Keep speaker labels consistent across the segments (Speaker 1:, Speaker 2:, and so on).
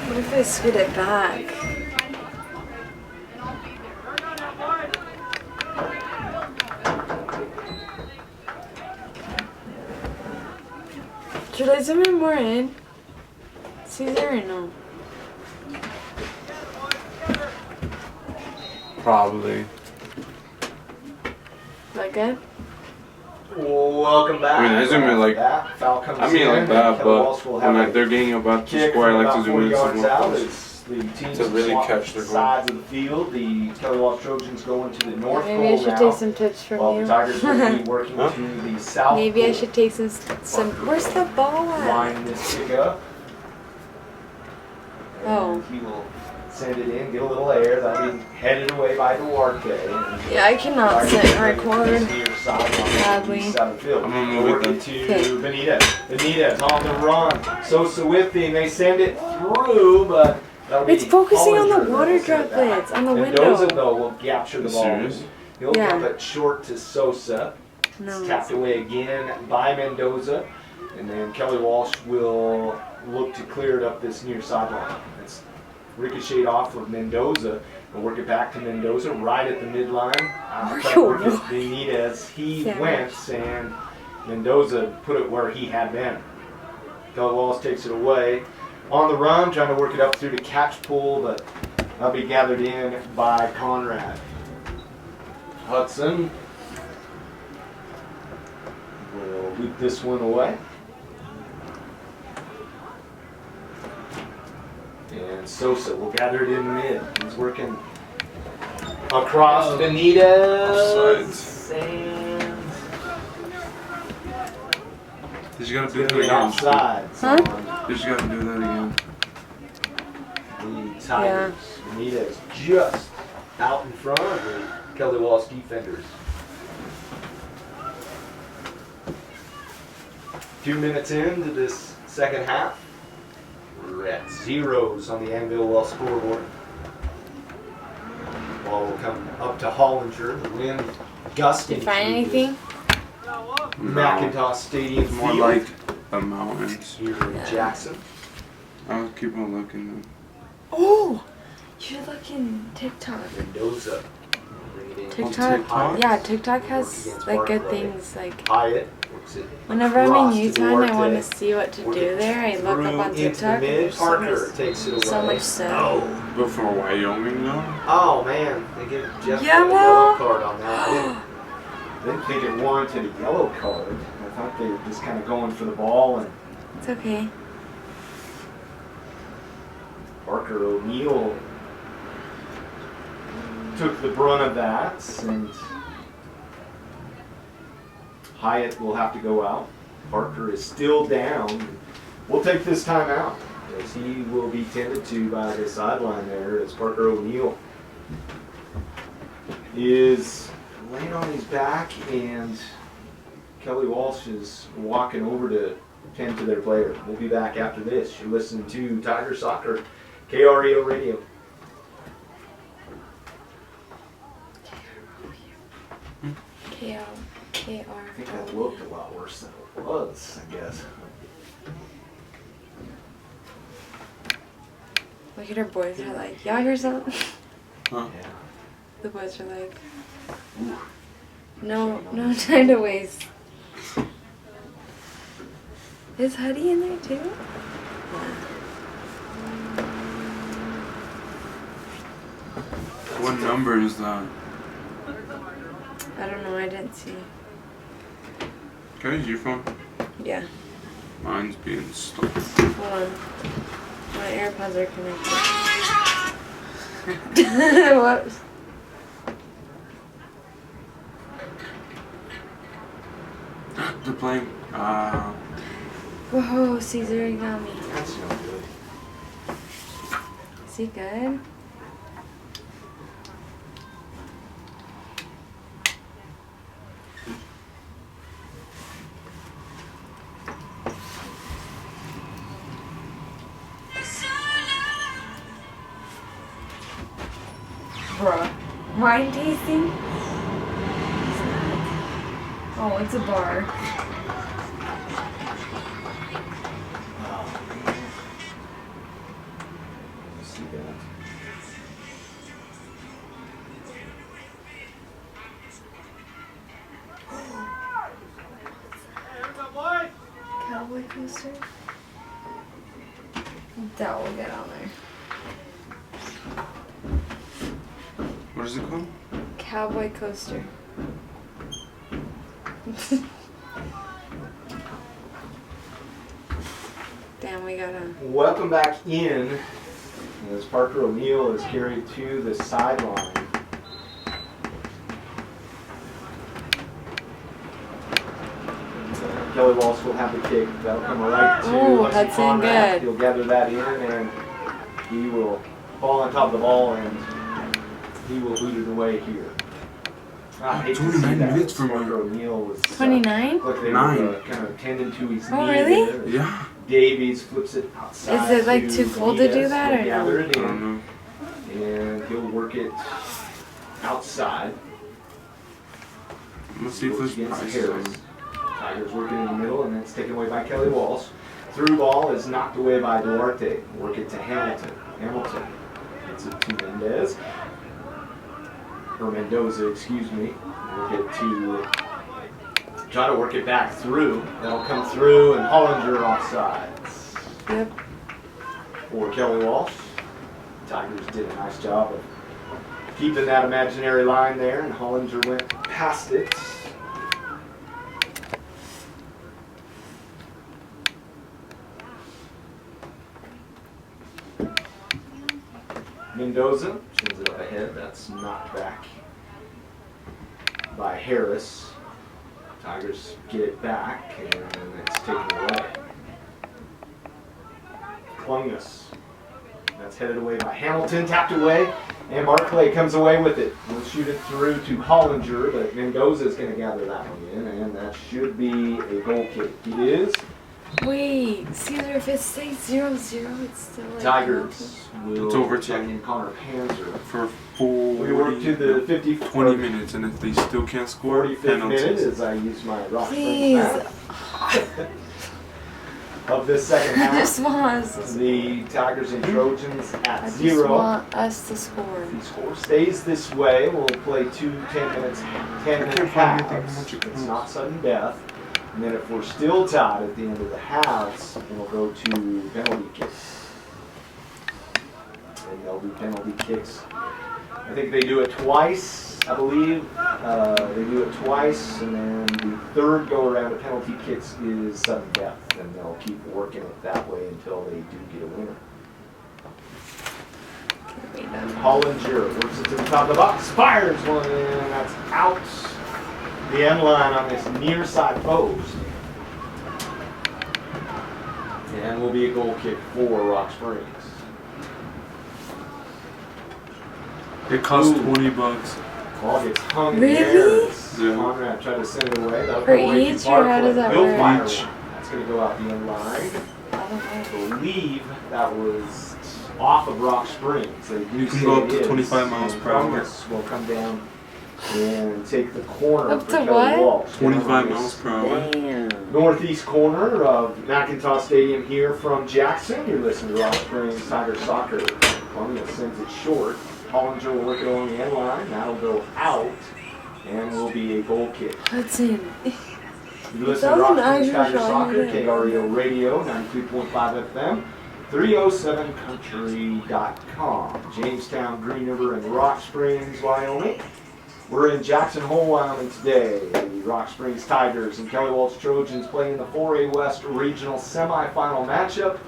Speaker 1: What if I scoot it back? Should I zoom in more in? Caesar or no?
Speaker 2: Probably.
Speaker 1: That good?
Speaker 3: Welcome back.
Speaker 2: I mean, I zoom in like
Speaker 3: that. Foul comes
Speaker 2: I mean
Speaker 3: in,
Speaker 2: like that,
Speaker 3: Kelly Walsh will
Speaker 2: but
Speaker 3: have
Speaker 2: when
Speaker 3: a
Speaker 2: they're getting about to
Speaker 3: kick
Speaker 2: score, I
Speaker 3: from
Speaker 2: like to
Speaker 3: about
Speaker 2: zoom
Speaker 3: 40
Speaker 2: in some
Speaker 3: yards
Speaker 2: more
Speaker 3: out
Speaker 2: close.
Speaker 3: as the teams
Speaker 2: To really
Speaker 3: swap
Speaker 2: catch their goal.
Speaker 3: sides of the field. The Kelly Walsh Trojans go into the north
Speaker 1: Maybe I
Speaker 3: goal
Speaker 1: should
Speaker 3: now,
Speaker 1: take some tips from
Speaker 3: while
Speaker 1: you.
Speaker 3: the Tigers will be working
Speaker 2: Huh?
Speaker 3: to the south.
Speaker 1: Maybe I
Speaker 3: goal.
Speaker 1: should take some. Where's the ball at?
Speaker 3: Line this kick up.
Speaker 1: Oh.
Speaker 3: And he will send it in, get a little air. That'll be headed away by Duarte. And
Speaker 1: Yeah, I cannot sit and record.
Speaker 3: Sadly.
Speaker 2: I'm gonna move it
Speaker 3: to
Speaker 1: then.
Speaker 3: Benitez. Benitez on the run. Sosa with him. They send it through, but that'll be
Speaker 1: It's focusing on the
Speaker 3: Hollinger
Speaker 1: water
Speaker 3: that'll send it back.
Speaker 1: droplets on the
Speaker 3: Mendoza,
Speaker 1: window.
Speaker 3: though, will capture the ball.
Speaker 2: Serious?
Speaker 3: He'll
Speaker 1: Yeah.
Speaker 3: dump it short to Sosa.
Speaker 1: No.
Speaker 3: It's tapped away again by Mendoza. And then Kelly Walsh will look to clear it up this near sideline. It's ricocheted off of Mendoza. We'll work it back to Mendoza right at the midline. Try to work it Benitez. He
Speaker 1: Yeah.
Speaker 3: went, and Mendoza put it where he had been. Kelly Walsh takes it away. On the run, trying to work it up through the catch pool, but that'll be gathered in by Conrad. Hudson will loop this one away. And Sosa will gather it in mid. He's working across Benitez.
Speaker 2: Offsides.
Speaker 3: And
Speaker 2: You gotta
Speaker 3: it's
Speaker 2: do
Speaker 3: going
Speaker 2: that
Speaker 3: to be
Speaker 2: again.
Speaker 3: offside.
Speaker 1: Huh?
Speaker 2: You just gotta do that again.
Speaker 3: The Tigers. Benitez just out in front of the Kelly Walsh defenders. 2 minutes into this second half. We're at zeros on the Anvil Well scoreboard. Ball will come up to Hollinger. The wind gusting.
Speaker 1: Did you find
Speaker 3: through
Speaker 1: anything?
Speaker 3: the McIntosh Stadium
Speaker 2: It's more
Speaker 3: field
Speaker 2: like the mountains.
Speaker 3: here in Jackson.
Speaker 2: I'll keep on looking.
Speaker 1: Oh, you should look in TikTok.
Speaker 3: Mendoza. Bring it in.
Speaker 1: TikTok,
Speaker 2: TikTok?
Speaker 1: yeah, TikTok has like good things. Like
Speaker 3: Hyatt works it.
Speaker 1: whenever I'm
Speaker 3: Cross
Speaker 1: in
Speaker 3: to
Speaker 1: Utah and I want
Speaker 3: Duarte.
Speaker 1: to see what to
Speaker 3: Work
Speaker 1: do
Speaker 3: it
Speaker 1: there, I look
Speaker 3: through
Speaker 1: up on
Speaker 3: into
Speaker 1: TikTok.
Speaker 3: the
Speaker 1: And
Speaker 3: mid.
Speaker 1: there's so
Speaker 3: Parker
Speaker 1: much,
Speaker 3: takes it away.
Speaker 1: so much stuff.
Speaker 3: Oh.
Speaker 2: But for Wyoming though?
Speaker 3: Oh man, they give Jeff
Speaker 1: Yellow?
Speaker 3: a yellow card on that. I didn't think it warranted a yellow card. I thought they were just kind of going for the ball, and
Speaker 1: It's okay.
Speaker 3: Parker O'Neill took the brunt of that, and Hyatt will have to go out. Parker is still down. We'll take this time out as he will be tended to by the sideline there as Parker O'Neill is laying on his back, and Kelly Walsh is walking over to tend to their player. We'll be back after this. You're listening to Tiger Soccer, KREO Radio.
Speaker 1: K-R.
Speaker 3: I think that looked a lot worse than it was, I guess.
Speaker 1: Look at our boys are like, y'all hear something?
Speaker 2: Huh?
Speaker 3: Yeah.
Speaker 1: The boys are like,
Speaker 3: Ooh.
Speaker 1: no time to waste. Is Huddy in there too?
Speaker 2: What number is that?
Speaker 1: I don't know, I didn't see.
Speaker 2: Can I use your phone?
Speaker 1: Yeah,
Speaker 2: Mine's being stuck.
Speaker 1: hold on. My AirPods are connected. Whoops.
Speaker 2: They're playing.
Speaker 1: Whoa, Caesar, you got me.
Speaker 3: That's no good.
Speaker 1: Is he good? Bruh. Wine tasting? What's that? Oh, it's a bar. coaster. That will get on there.
Speaker 2: What is it called?
Speaker 1: Cowboy coaster. Damn, we gotta.
Speaker 3: Welcome back in as Parker O'Neill is carried to the sideline. Kelly Walsh will have the kick. That'll come right to
Speaker 1: Ooh,
Speaker 3: Hudson
Speaker 1: Hudson,
Speaker 3: Conrad.
Speaker 1: good.
Speaker 3: He'll gather that in and he will fall on top of the ball and he will boot it away here. I hate to see
Speaker 2: 29
Speaker 3: that.
Speaker 2: minutes for
Speaker 3: Parker
Speaker 2: me.
Speaker 3: O'Neill was
Speaker 1: 29?
Speaker 3: look, they
Speaker 2: 9.
Speaker 3: were kind of tending to his
Speaker 1: Oh,
Speaker 3: knee
Speaker 1: really?
Speaker 3: there.
Speaker 2: Yeah.
Speaker 3: Davies flips it outside.
Speaker 1: Is it, like,
Speaker 3: to
Speaker 1: too cold to do
Speaker 3: Benitez.
Speaker 1: that,
Speaker 3: He'll
Speaker 1: or no?
Speaker 3: gather
Speaker 2: I
Speaker 3: it
Speaker 2: don't
Speaker 3: in,
Speaker 2: know.
Speaker 3: and he'll work it outside.
Speaker 2: Let's see if
Speaker 3: Goes
Speaker 2: this
Speaker 3: against
Speaker 2: price
Speaker 3: Harris. Tigers working in the middle, and it's taken away by Kelly Walsh. Through ball is knocked away by Duarte. Work it to Hamilton. Hamilton gets it to Mendez. Or Mendoza, excuse me. Work it to try to work it back through. That'll come through, and Hollinger offsides.
Speaker 1: Yep.
Speaker 3: For Kelly Walsh. Tigers did a nice job of keeping that imaginary line there, and Hollinger went past it. Mendoza sends it up ahead. That's knocked back by Harris. Tigers get it back, and it's taken away. Clungus. That's headed away by Hamilton, tapped away, and Barclay comes away with it. We'll shoot it through to Hollinger, but Mendoza is going to gather that one in, and that should be a goal kick. It is.
Speaker 1: Wait, Caesar, if it stays 0-0, it's still like.
Speaker 3: Tigers will
Speaker 2: It's overtime.
Speaker 3: check in Connor Panzer.
Speaker 2: for 40,
Speaker 3: We work to the
Speaker 2: 20 minutes, and if they still can't score,
Speaker 3: 45th
Speaker 2: penalties.
Speaker 3: minute as I use my rock
Speaker 1: Please.
Speaker 3: of this second
Speaker 1: I
Speaker 3: half.
Speaker 1: just want us to score.
Speaker 3: The Tigers and Trojans
Speaker 1: I
Speaker 3: at
Speaker 1: just
Speaker 3: 0.
Speaker 1: want us to score.
Speaker 3: If the score stays this way, we'll play 2 10-minute
Speaker 2: can't find anything
Speaker 3: halves.
Speaker 2: much it
Speaker 3: It's
Speaker 2: costs.
Speaker 3: not sudden death. And then if we're still tied at the end of the halves, we'll go to penalty kicks. And there'll be penalty kicks. I think they do it twice, I believe. They do it twice, and then the third go around of penalty kicks is sudden death. And they'll keep working it that way until they do get a winner. Hollinger works it to the top of the box, fires one in, that's out the end line on this near side post. And will be a goal kick for Rock Springs.
Speaker 2: It costs
Speaker 3: Ooh.
Speaker 2: $20.
Speaker 3: Ball gets hung in
Speaker 1: Really?
Speaker 3: the air. as
Speaker 2: Yeah.
Speaker 3: Conrad tried to send it away. That'll
Speaker 1: For
Speaker 3: go away to
Speaker 1: each, or how does that
Speaker 3: Bill
Speaker 1: work?
Speaker 3: Fire
Speaker 2: Each.
Speaker 3: one. That's going to go out the end line.
Speaker 1: I don't know.
Speaker 3: I believe that was off of Rock Springs. They do
Speaker 2: You can
Speaker 3: say
Speaker 2: go up
Speaker 3: it
Speaker 2: to
Speaker 3: is.
Speaker 2: 25 miles
Speaker 3: And
Speaker 2: per hour.
Speaker 3: Columbus will come down and take the corner
Speaker 1: Up
Speaker 3: for
Speaker 1: to
Speaker 3: Kelly
Speaker 1: what?
Speaker 3: Walsh.
Speaker 2: 25 miles per hour.
Speaker 1: Damn.
Speaker 3: Northeast corner of McIntosh Stadium here from Jackson. You're listening to Rock Springs Tiger Soccer. Columbus sends it short. Hollinger will work it along the end line. That'll go out and will be a goal kick.
Speaker 1: Hudson.
Speaker 3: You listen to Rock Springs Tiger
Speaker 1: Irish
Speaker 3: Soccer,
Speaker 1: on here.
Speaker 3: KREO Radio, 93.5 FM, 307country.com. Jamestown, Green River, and Rock Springs, Wyoming. We're in Jackson Hole, Wyoming today. The Rock Springs Tigers and Kelly Walsh Trojans playing the 4A West Regional Semifinal matchup.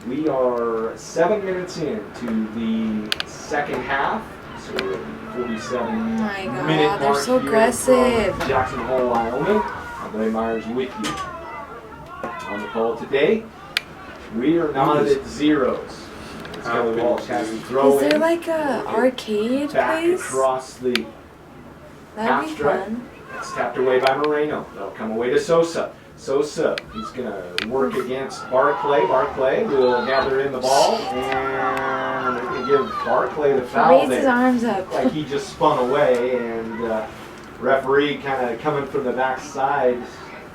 Speaker 3: We are 7 minutes into the second half, so we're at the 47
Speaker 1: Oh my god,
Speaker 3: minute
Speaker 1: they're
Speaker 3: mark
Speaker 1: so
Speaker 3: here
Speaker 1: aggressive.
Speaker 3: from Jackson Hole, Wyoming. I'm Billy Myers with you. On the call today, we are not at zeros. As Kelly Walsh has to throw
Speaker 1: Is there
Speaker 3: in,
Speaker 1: like a arcade
Speaker 3: back
Speaker 1: place?
Speaker 3: across the
Speaker 1: That'd be
Speaker 3: half-stripe.
Speaker 1: fun.
Speaker 3: It's tapped away by Moreno. They'll come away to Sosa. Sosa, he's going to work against Barclay. Barclay will gather in the ball, and they're going to give Barclay the foul
Speaker 1: Raise his
Speaker 3: there.
Speaker 1: arms up.
Speaker 3: Like he just spun away, and referee kind of coming from the backside.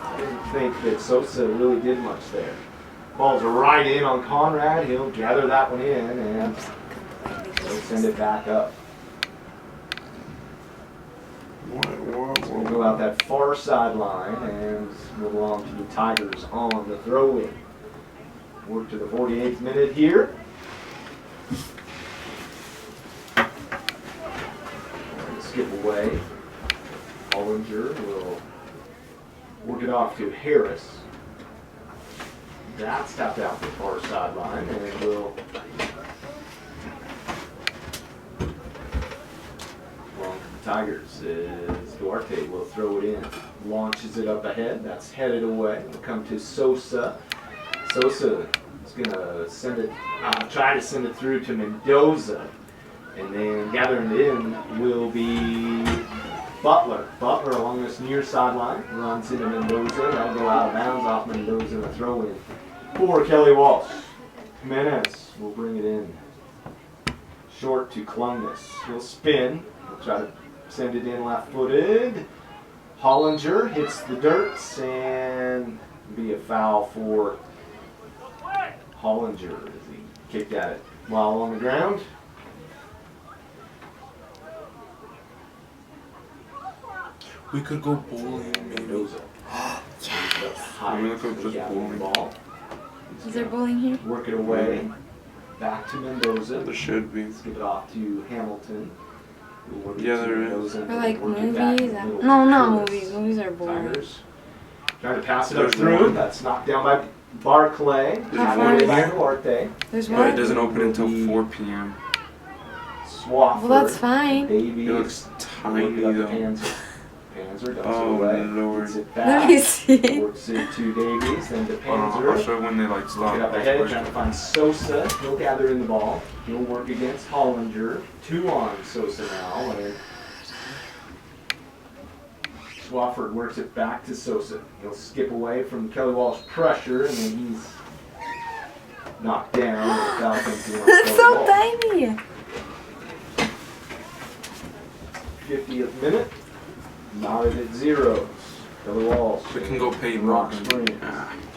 Speaker 3: I didn't think that Sosa really did much there. Ball's right in on Conrad. He'll gather that one in, and he'll send it back up.
Speaker 2: What?
Speaker 3: will go out that far sideline and move along to the Tigers on the throw-in. Work to the 48th minute here. Skip away. Hollinger will work it off to Harris. That's tapped out the far sideline and will along to the Tigers as Duarte will throw it in. Launches it up ahead. That's headed away. It'll come to Sosa. Sosa is going to send it, try to send it through to Mendoza. And then gathering it in will be Butler. Butler along this near sideline runs into Mendoza. That'll go out of bounds off Mendoza and a throw in for Kelly Walsh. Jimenez will bring it in short to Clungus. He'll spin. He'll try to send it in left footed. Hollinger hits the dirt and be a foul for Hollinger as he kicked at it while on the ground.
Speaker 2: We could go bowling, maybe.
Speaker 3: Mendoza.
Speaker 2: I'm gonna go just bowling.
Speaker 3: Ball.
Speaker 1: Is there bowling here?
Speaker 3: Work it away. Back to Mendoza.
Speaker 2: There should be.
Speaker 3: Let's give it off to Hamilton. We'll
Speaker 2: Yeah, there is.
Speaker 1: Or like
Speaker 3: work it back in
Speaker 1: movies?
Speaker 3: the middle
Speaker 1: No,
Speaker 3: to
Speaker 1: not
Speaker 3: Curtis.
Speaker 1: movies. Movies are boring.
Speaker 3: Tigers. Trying to pass it up
Speaker 2: There's
Speaker 3: through.
Speaker 2: one.
Speaker 3: That's knocked down by Barclay.
Speaker 1: How
Speaker 3: Now
Speaker 1: far
Speaker 3: we're
Speaker 1: is
Speaker 3: back
Speaker 1: it?
Speaker 3: to Duarte.
Speaker 1: There's
Speaker 2: But it
Speaker 1: one.
Speaker 2: doesn't open until 4 p.m.
Speaker 3: Swafford.
Speaker 1: Well, that's fine.
Speaker 3: Davies.
Speaker 2: It looks tiny though.
Speaker 3: Panzer. Panzer dumps
Speaker 2: Oh,
Speaker 3: it away.
Speaker 2: Lord.
Speaker 3: Gets it
Speaker 1: Let
Speaker 3: back.
Speaker 1: me see.
Speaker 3: Works it to Davies, then to
Speaker 2: I'll
Speaker 3: Panzer.
Speaker 2: show when they like
Speaker 3: Look
Speaker 2: stop.
Speaker 3: it up ahead, trying to find Sosa. He'll gather in the ball. He'll work against Hollinger. 2 on Sosa now. And Swafford works it back to Sosa. He'll skip away from Kelly Walsh pressure, and then he's knocked down. And the foul comes in on
Speaker 1: It's
Speaker 3: Kelly
Speaker 1: so
Speaker 3: Walsh.
Speaker 1: tiny.
Speaker 3: 50th minute. Knotted at zeros. Kelly Walsh.
Speaker 2: We can go paintball.
Speaker 3: Rock Springs.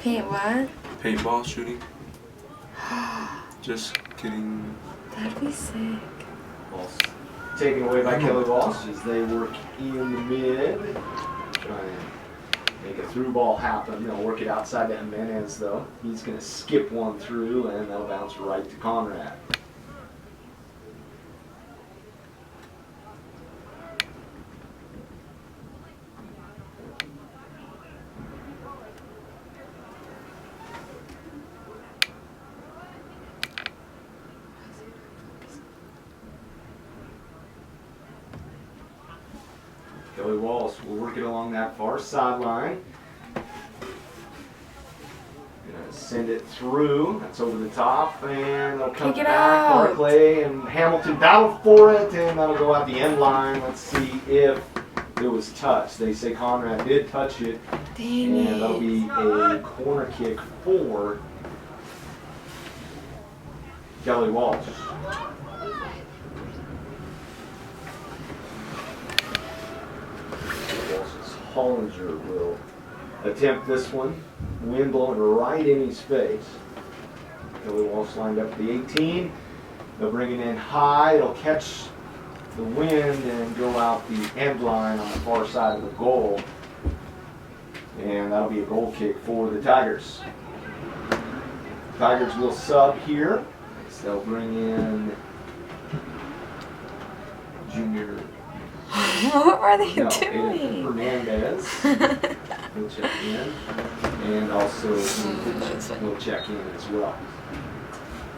Speaker 1: Paint what?
Speaker 2: Paintball shooting. Just kidding.
Speaker 1: That'd be sick.
Speaker 3: Walsh taken away by Kelly Walsh as they work in the mid. Try and make a through ball happen. They'll work it outside to Jimenez though. He's going to skip one through and that'll bounce right to Conrad. Kelly Walsh will work it along that far sideline. Gonna send it through. That's over the top, and they'll come
Speaker 1: Kick it
Speaker 3: back.
Speaker 1: out.
Speaker 3: Barclay and Hamilton battle for it, and that'll go out the end line. Let's see if it was touched. They say Conrad did touch it,
Speaker 1: Dang
Speaker 3: and that'll
Speaker 1: it.
Speaker 3: be a corner kick for Kelly Walsh. Hollinger will attempt this one. Wind blowing right in his face. Kelly Walsh lined up at the 18. They'll bring it in high. It'll catch the wind and go out the end line on the far side of the goal. And that'll be a goal kick for the Tigers. Tigers will sub here. So they'll bring in Junior.
Speaker 1: What are they
Speaker 3: No,
Speaker 1: doing?
Speaker 3: Hernandez will check in, and also will check in as well.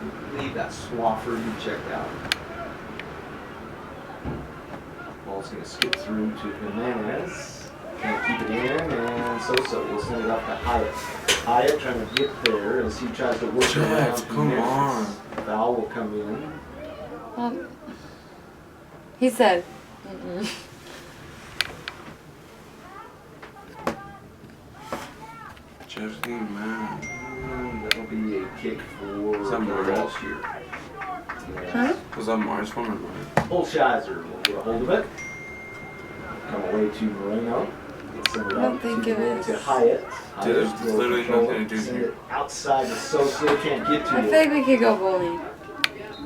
Speaker 3: I believe that's Swafford who checked out. Ball's going to skip through to Jimenez. Can't keep it in, and Sosa will send it up to Hyatt. Hyatt trying to get there as he tries to work
Speaker 2: Jeff,
Speaker 3: around.
Speaker 2: come on.
Speaker 3: Foul will come in.
Speaker 1: He said. Mm-mm.
Speaker 2: Jeff's getting mad.
Speaker 3: And that'll be a kick for
Speaker 2: Is that Morris?
Speaker 3: Walsh here.
Speaker 1: Huh?
Speaker 2: Was that Mars one or mine?
Speaker 3: Bolshizer will get a hold of it. Come away to Moreno. Send it
Speaker 1: I don't
Speaker 3: up
Speaker 1: think
Speaker 3: to,
Speaker 1: it is.
Speaker 3: to Hyatt.
Speaker 2: Dude, there's
Speaker 3: Hyatt will
Speaker 2: literally
Speaker 3: control
Speaker 2: nothing
Speaker 3: it,
Speaker 2: to do
Speaker 3: send
Speaker 2: here.
Speaker 3: it outside to Sosa. Can't get to
Speaker 1: I
Speaker 3: it.
Speaker 1: think we could go bowling.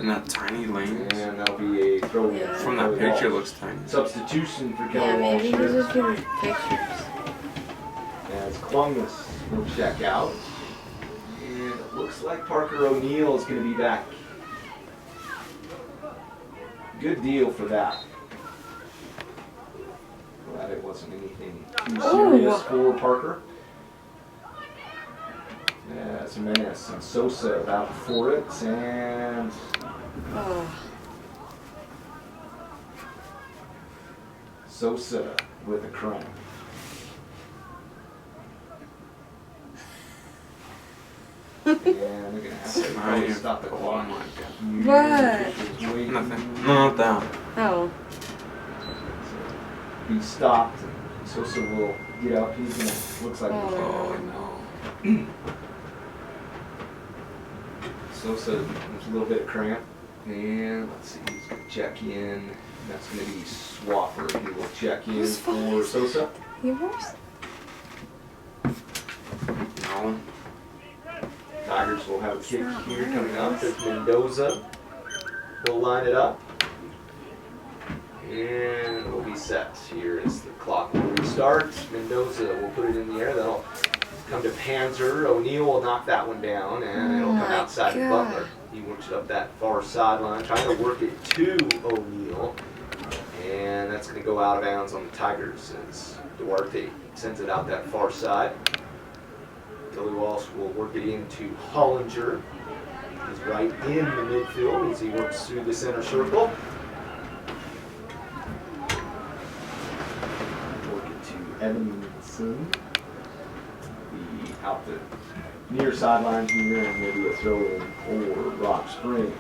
Speaker 2: In that tiny lane.
Speaker 3: And that'll be a throw in.
Speaker 1: Yeah.
Speaker 2: From that
Speaker 3: Kelly
Speaker 2: picture, it
Speaker 3: Walsh.
Speaker 2: looks tiny.
Speaker 3: Substitution for
Speaker 1: Yeah,
Speaker 3: Kelly Walsh
Speaker 1: maybe
Speaker 3: here.
Speaker 1: he's just giving pictures.
Speaker 3: As Clungus will check out. And it looks like Parker O'Neill is going to be back. Good deal for that. Glad it wasn't anything too serious for Parker. As Jimenez and Sosa about for it, and
Speaker 1: Oh.
Speaker 3: Sosa with a cramp. And they're gonna have to probably stop the
Speaker 2: Oh
Speaker 3: clock.
Speaker 2: my god.
Speaker 1: What?
Speaker 2: Nothing. No, not that.
Speaker 1: Oh.
Speaker 3: He stopped. Sosa will get up. He's gonna. Looks like.
Speaker 2: Oh no.
Speaker 3: Sosa, there's a little bit of cramp. And let's see, he's going to check in. That's going to be Swaffer. He will check in
Speaker 1: Who's
Speaker 3: for Sosa.
Speaker 1: Yours?
Speaker 2: No.
Speaker 3: Tigers will have a kick
Speaker 1: not
Speaker 3: here
Speaker 1: mine.
Speaker 3: coming up. There's Mendoza. We'll line it up. And we'll be set. Here is the clock will restart. Mendoza will put it in the air. That'll come to Panzer. O'Neill will knock that one down, and it'll come
Speaker 1: my
Speaker 3: outside of
Speaker 1: God.
Speaker 3: Butler. He works it up that far sideline, trying to work it to O'Neill. And that's going to go out of bounds on the Tigers as Duarte sends it out that far side. Billy Walsh will work it into Hollinger. He's right in the midfield as he works through the center circle. Work it to Evanson. Be out the near sideline here, and maybe a throw in for Rock Springs.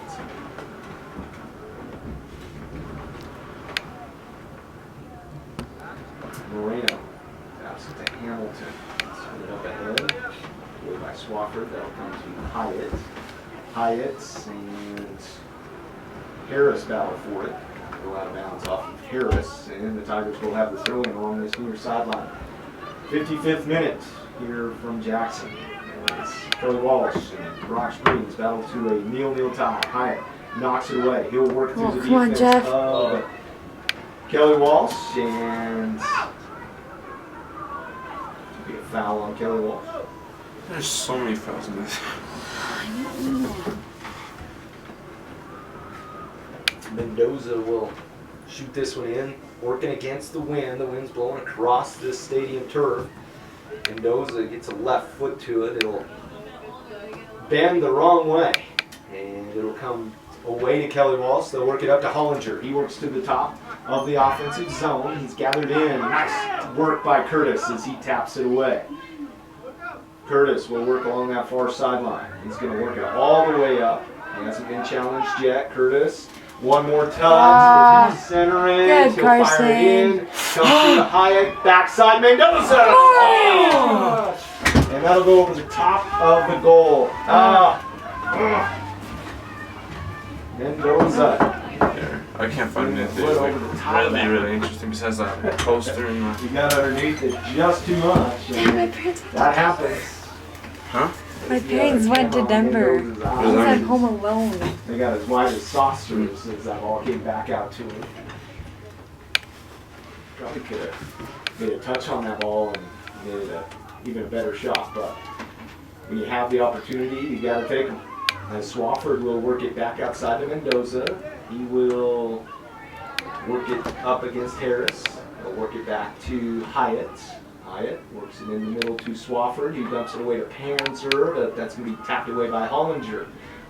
Speaker 3: Moreno taps it to Hamilton. Send it up ahead. Away by Swafford. That'll come to Hyatt. Hyatt and Harris battle for it. Go out of bounds off of Harris, and the Tigers will have the throw in along this near sideline. 55th minute here from Jackson. It's Kelly Walsh and Rock Springs battle to a 0-0 tie. Hyatt knocks it away. He'll work through the
Speaker 1: come on,
Speaker 3: defense
Speaker 1: Jeff.
Speaker 3: of Kelly Walsh, and be a foul on Kelly Walsh.
Speaker 2: There's so many fouls in this.
Speaker 3: Mendoza will shoot this one in, working against the wind. The wind's blowing across this stadium turf. Mendoza gets a left foot to it. It'll bend the wrong way, and it'll come away to Kelly Walsh. They'll work it up to Hollinger. He works to the top of the offensive zone. He's gathered in. Nice work by Curtis as he taps it away. Curtis will work along that far sideline. He's going to work it all the way up. He hasn't been challenged yet. Curtis, one more touch. Center in.
Speaker 1: Good,
Speaker 3: He'll fire it in. Comes to the Hyatt. Backside Mendoza. Oh! And that'll go over the top of the goal. Mendoza.
Speaker 2: There. I can't find anything that's really interesting besides that poster and
Speaker 3: You got underneath it just too much.
Speaker 1: Yeah, my parents
Speaker 3: That happens.
Speaker 2: Huh?
Speaker 1: My parents went to Denver.
Speaker 3: Mendoza's
Speaker 1: He's
Speaker 3: eyes.
Speaker 1: at home alone.
Speaker 3: They got as wide as saucers as that ball came back out to him. Probably could have made a touch on that ball and made it even a better shot, but when you have the opportunity, you got to take them. And Swafford will work it back outside to Mendoza. He will work it up against Harris. He'll work it back to Hyatt. Hyatt works it in the middle to Swafford. He dumps it away to Panzer, but that's going to be tapped away by Hollinger.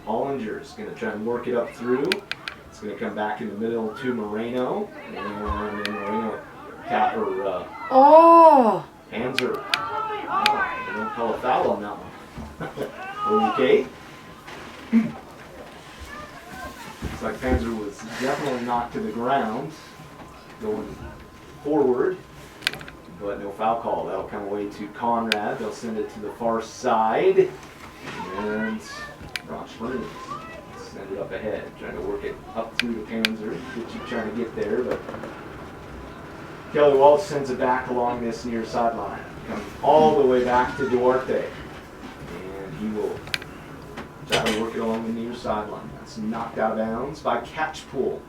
Speaker 3: Hollinger is going to try and work it up through. It's going to come back in the middle to Moreno. And then Moreno tap or
Speaker 1: Oh!
Speaker 3: Panzer. Oh, they don't call a foul on that one. Okay. Looks like Panzer was definitely knocked to the ground going forward, but no foul call. That'll come away to Conrad. They'll send it to the far side, and Rock Springs send it up ahead, trying to work it up through to Panzer. Get you trying to get there, but Kelly Walsh sends it back along this near sideline, comes all the way back to Duarte, and he will try Gotta work it along the near sideline. That's knocked out of bounds by catch pull.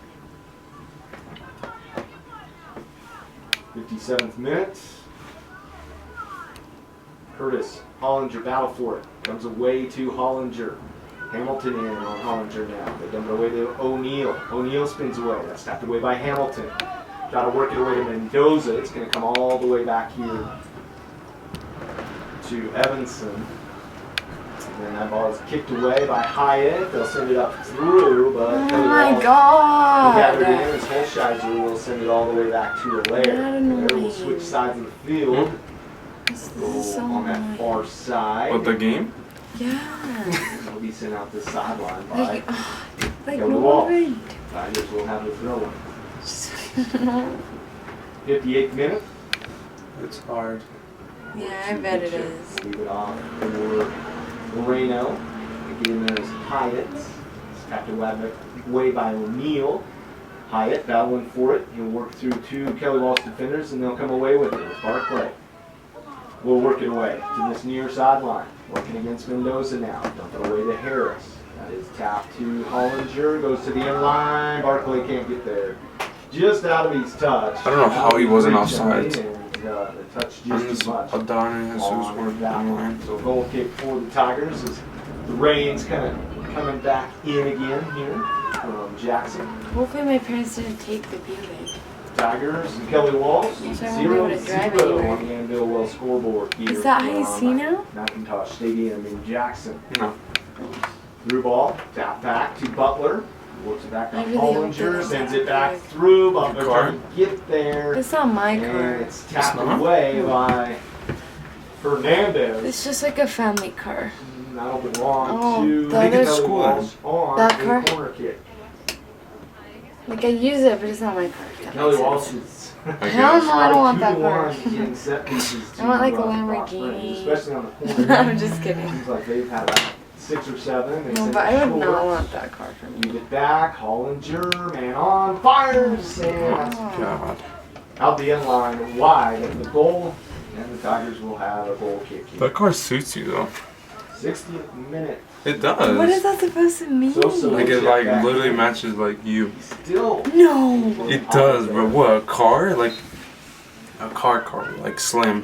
Speaker 3: 57th minute. Curtis, Hollinger battle for it. Comes away to Hollinger. Hamilton in on Hollinger now. They dump it away to O'Neal. O'Neal spins away. That's tapped away by Hamilton. Got to work it away to Mendoza. It's going to come all the way back here to Evanson. And then that ball is kicked away by Hyatt. They'll send it up through, but
Speaker 1: Oh my God!
Speaker 3: gathered in as Holsheiser will send it all the way back to Allaire. Allaire will switch sides of the field.
Speaker 1: This
Speaker 3: Go
Speaker 1: is so
Speaker 3: on that
Speaker 1: annoying.
Speaker 3: far side.
Speaker 2: What, the game?
Speaker 1: Yeah.
Speaker 3: He'll be sent out the sideline by
Speaker 1: Like
Speaker 3: Kelly
Speaker 1: no
Speaker 3: Walsh.
Speaker 1: one.
Speaker 3: Tigers will have the throw one.
Speaker 1: Just-
Speaker 3: 58th minute.
Speaker 2: It's hard.
Speaker 1: Yeah, I bet it is.
Speaker 3: Leave it off for Moreno. Again, there's Hyatt. It's tapped away by O'Neal. Hyatt battling for it. He'll work through two Kelly Walsh defenders, and they'll come away with it. It's Barclay. We'll work it away to this near sideline. Working against Mendoza now. Dump it away to Harris. That is tapped to Hollinger. Goes to the end line. Barclay can't get there. Just out of his touch.
Speaker 2: I don't know how he wasn't offside.
Speaker 3: And, the touch just too much.
Speaker 2: Adana Jesus
Speaker 3: On
Speaker 2: were
Speaker 3: that
Speaker 2: in
Speaker 3: one.
Speaker 2: line.
Speaker 3: So goal kick for the Tigers as the rain's kind of coming back in again here from Jackson.
Speaker 1: Hopefully my parents didn't take the Buick.
Speaker 3: Tigers and Kelly Walsh,
Speaker 1: So I won't be able to drive
Speaker 3: 0-0
Speaker 1: anywhere.
Speaker 3: on the Anvil Well scoreboard here.
Speaker 1: Is that how you
Speaker 3: from
Speaker 1: see now?
Speaker 3: McIntosh Stadium in Jackson.
Speaker 2: No.
Speaker 3: Through ball, tap back to Butler. Works it back on
Speaker 1: I really hope
Speaker 3: Hollinger,
Speaker 1: that
Speaker 3: sends
Speaker 1: it's
Speaker 3: it back
Speaker 1: not
Speaker 3: through. Butler
Speaker 2: car?
Speaker 3: trying to get there.
Speaker 1: It's not my
Speaker 3: And
Speaker 1: car.
Speaker 3: it's tapped
Speaker 2: not?
Speaker 3: away by Fernandez.
Speaker 1: It's just like a family car.
Speaker 3: That'll belong
Speaker 1: Oh,
Speaker 3: to
Speaker 1: the other-
Speaker 3: Kelly
Speaker 2: School
Speaker 3: Walsh on
Speaker 1: That
Speaker 3: a
Speaker 1: car?
Speaker 3: corner kick.
Speaker 1: Like I use it, but it's not my car. if that
Speaker 3: Kelly
Speaker 1: makes
Speaker 3: Walsh
Speaker 1: sense.
Speaker 3: is
Speaker 2: I
Speaker 1: Hell
Speaker 2: guess.
Speaker 1: no, I don't want that car.
Speaker 3: 2-1 getting set pieces to,
Speaker 1: I want like a
Speaker 3: Rock
Speaker 1: Lamborghini.
Speaker 3: Springs, especially on the corner.
Speaker 1: I'm just kidding.
Speaker 3: Seems like they've had about 6 or 7. They
Speaker 1: No,
Speaker 3: send
Speaker 1: but
Speaker 3: it
Speaker 1: I would not
Speaker 3: short.
Speaker 1: want that car for me.
Speaker 3: Give it back. Hollinger, man on, fires, and that's
Speaker 2: God.
Speaker 3: out the end line wide at the goal. And the Tigers will have a goal kick here.
Speaker 2: That car suits you though.
Speaker 3: 60th minute.
Speaker 2: It does.
Speaker 1: What is that supposed to mean?
Speaker 3: So-
Speaker 2: Like it like literally matches like you.
Speaker 3: Still.
Speaker 1: No.
Speaker 2: It does, bro. What, a car? Like a car, like slim.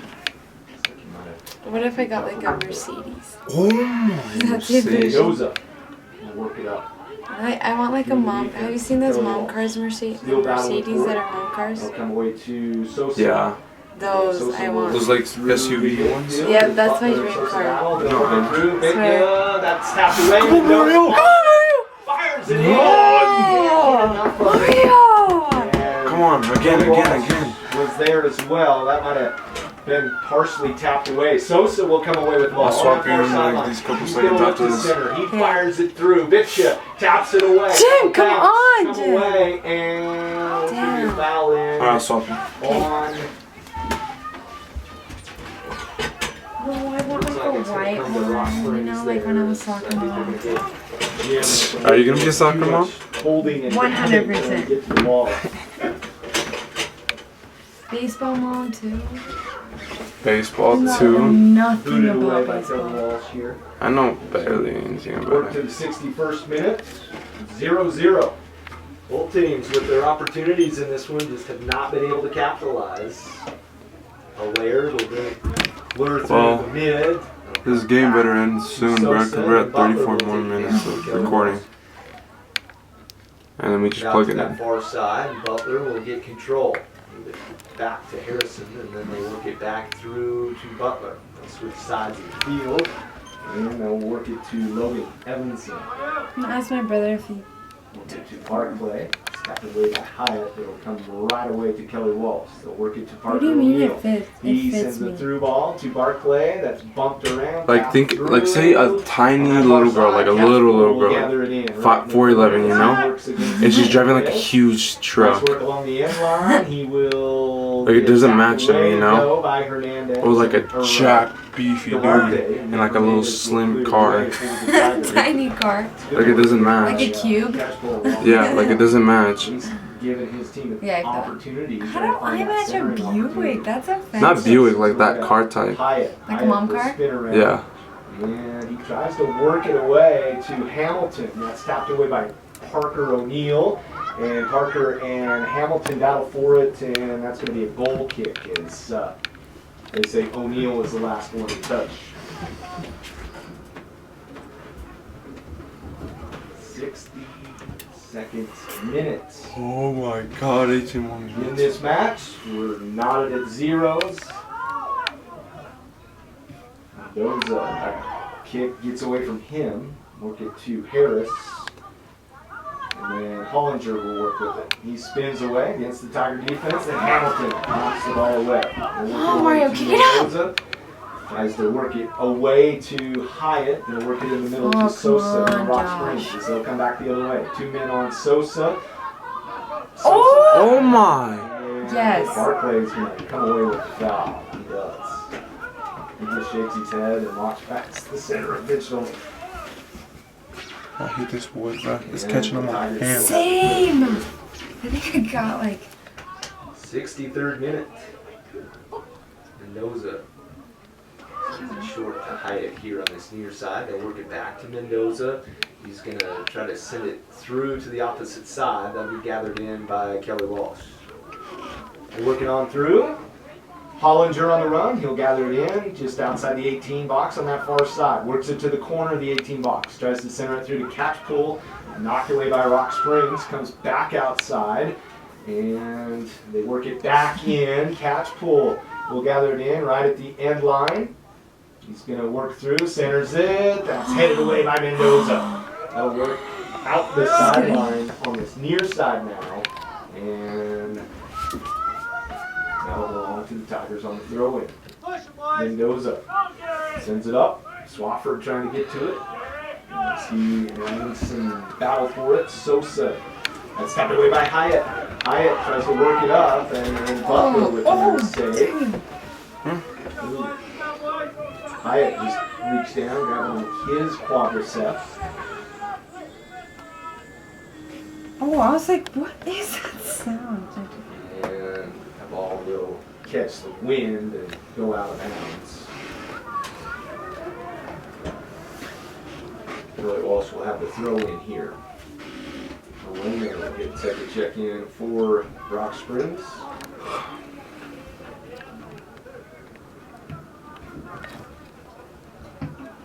Speaker 1: What if I got like a Mercedes?
Speaker 2: Oh my
Speaker 1: That's it,
Speaker 2: Mercedes.
Speaker 3: Goes up. We'll work it up.
Speaker 1: I want like a mom. Have you seen those mom cars, Mercedes? The Mercedes that are mom cars?
Speaker 3: They'll come away to Sosa.
Speaker 2: Yeah.
Speaker 1: Those I want.
Speaker 2: Those like SUV ones.
Speaker 1: Yeah, that's my dream car.
Speaker 3: No, that's tapped away.
Speaker 2: Come on, Mario.
Speaker 3: Fires it in.
Speaker 2: Come on, again.
Speaker 3: Was there as well. That might have been partially tapped away. Sosa will come away with the ball.
Speaker 2: I'll swap
Speaker 3: On the far
Speaker 2: in, like,
Speaker 3: sideline.
Speaker 2: these couple
Speaker 3: He's
Speaker 2: seconds
Speaker 3: gonna look
Speaker 2: after
Speaker 3: to
Speaker 2: this.
Speaker 3: center. He fires it through. Bishop taps it away.
Speaker 1: Jim, come on,
Speaker 3: Come
Speaker 1: Jim.
Speaker 3: away and
Speaker 1: Damn.
Speaker 3: foul in
Speaker 2: Alright, I'll swap him.
Speaker 3: on.
Speaker 1: No, I want like a white one. You know, like when I was soccer mom.
Speaker 2: Are you gonna be a soccer mom?
Speaker 3: Holding and
Speaker 1: 100%.
Speaker 3: get to the ball.
Speaker 1: Baseball mom too.
Speaker 2: Baseball
Speaker 1: No,
Speaker 2: too.
Speaker 1: nothing
Speaker 3: Booted away
Speaker 1: about
Speaker 3: by Kevin
Speaker 1: baseball.
Speaker 3: Walsh here.
Speaker 2: I know barely anything
Speaker 3: Work
Speaker 2: about
Speaker 3: to
Speaker 2: it.
Speaker 3: the 61st minute. 0-0. Both teams with their opportunities in this one just have not been able to capitalize. Allaire will bring Blur through
Speaker 2: Well,
Speaker 3: the mid.
Speaker 2: This game better end soon, bro, because we're at 34 more minutes of recording. And then we just
Speaker 3: Out
Speaker 2: plug
Speaker 3: to
Speaker 2: it
Speaker 3: that
Speaker 2: in.
Speaker 3: far side, and Butler will get control. Move it back to Harrison, and then they work it back through to Butler. They'll switch sides of the field, and they'll work it to Logan Evanson.
Speaker 1: Ask my brother if he.
Speaker 3: Work it to Barclay. It's tapped away by Hyatt. It'll come right away to Kelly Walsh. They'll work it to Parker
Speaker 1: What do you mean
Speaker 3: O'Neal.
Speaker 1: it fits?
Speaker 3: He
Speaker 1: It fits
Speaker 3: sends the
Speaker 1: me.
Speaker 3: through ball to Barclay. That's bumped around.
Speaker 2: Like
Speaker 3: tapped
Speaker 2: think, like say a
Speaker 3: through.
Speaker 2: tiny
Speaker 3: On that
Speaker 2: little
Speaker 3: far
Speaker 2: girl,
Speaker 3: side,
Speaker 2: like a
Speaker 3: Casper
Speaker 2: little
Speaker 3: will
Speaker 2: girl,
Speaker 3: gather it in, right in the
Speaker 2: 4'11", you
Speaker 3: middle.
Speaker 2: know?
Speaker 3: Works against
Speaker 2: and she's
Speaker 3: the
Speaker 2: driving like a
Speaker 3: middle.
Speaker 2: huge
Speaker 3: Nice
Speaker 2: truck.
Speaker 3: work along the end line. He will.
Speaker 2: Like, it
Speaker 3: get
Speaker 2: doesn't
Speaker 3: tapped
Speaker 2: match him,
Speaker 3: away,
Speaker 2: you know?
Speaker 3: though, by Hernandez.
Speaker 2: Or like a
Speaker 3: Or,
Speaker 2: jack beefy dude
Speaker 3: Duarte,
Speaker 2: in like a little
Speaker 3: Hernandez will
Speaker 2: slim
Speaker 3: clear the
Speaker 2: car.
Speaker 3: way for the Tigers.
Speaker 1: Tiny car.
Speaker 2: Like it doesn't match.
Speaker 1: Like a cube?
Speaker 2: Yeah, like it doesn't match.
Speaker 3: He's given his team an
Speaker 1: Yeah, I thought.
Speaker 3: opportunity.
Speaker 1: How do I match a Buick? That's offensive.
Speaker 2: Not Buick, like that car type.
Speaker 1: Like a mom car?
Speaker 2: Yeah.
Speaker 3: And he tries to work it away to Hamilton. That's tapped away by Parker O'Neill. And Parker and Hamilton battle for it, and that's going to be a goal kick. As they say, O'Neill was the last one to touch. 60 seconds, minutes.
Speaker 2: Oh my God, 18 more
Speaker 3: In
Speaker 2: minutes.
Speaker 3: this match, we're knotted at zeros. Mendoza, kick gets away from him. Work it to Harris. And then Hollinger will work with it. He spins away against the Tiger defense, and Hamilton knocks the ball away.
Speaker 1: Oh, Mario, kick it out!
Speaker 3: Tries to work it away to Hyatt. They'll work it in the middle to Sosa and Rock Springs. They'll come back the other way. 2 men on Sosa.
Speaker 2: Oh my!
Speaker 3: And
Speaker 1: Yes.
Speaker 3: Barclay's going to come away with the foul. He does. He just shakes his head and walks back to the center of Mitchell.
Speaker 2: I hate this wood, bro. It's catching on my hand.
Speaker 1: Same! I think I got like...
Speaker 3: 63rd minute. Mendoza. Short to Hyatt here on this near side. They'll work it back to Mendoza. He's going to try to send it through to the opposite side. That'll be gathered in by Kelly Walsh. They're working on through. Hollinger on the run. He'll gather it in just outside the 18 box on that far side. Works it to the corner of the 18 box. Tries to center it through to catch pull. Knocked away by Rock Springs. Comes back outside. And they work it back in. Catch pull. We'll gather it in right at the end line. He's going to work through. Centers it. That's headed away by Mendoza. That'll work out the sideline on this near side now. And that'll belong to the Tigers on the throw-in. Mendoza sends it up. Swafford trying to get to it. As he needs some battle for it. Sosa. That's tapped away by Hyatt. Hyatt tries to work it up, and Butler with the save. Hyatt just reached down, grabbed one of his quadriceps.
Speaker 1: Oh, I was like, what is that sound?
Speaker 3: And the ball will catch the wind and go out of bounds. Billy Walsh will have the throw in here. Elena will get set to check in for Rock Springs.